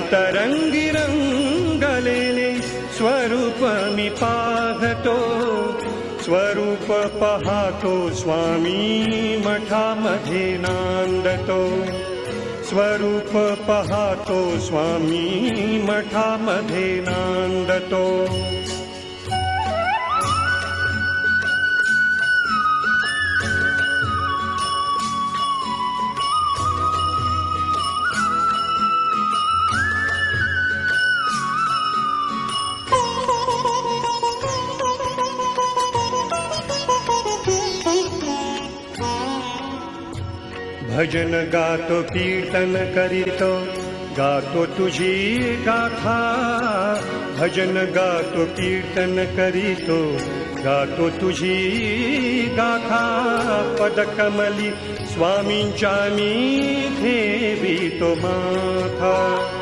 तरंगी रंगलेले स्वरूप मी पाहतो, स्वरूप पाहतो स्वामी मठामध्ये नांदतो, स्वरूप पाहतो स्वामी मठामध्ये नांदतो. भजन गातो कीर्तन करीतो, गातो तुझी गाथा. भजन गातो कीर्तन करीतो, गातो तुझी गाथा. पदकमली स्वामींच्या मी ठेवितो माथा.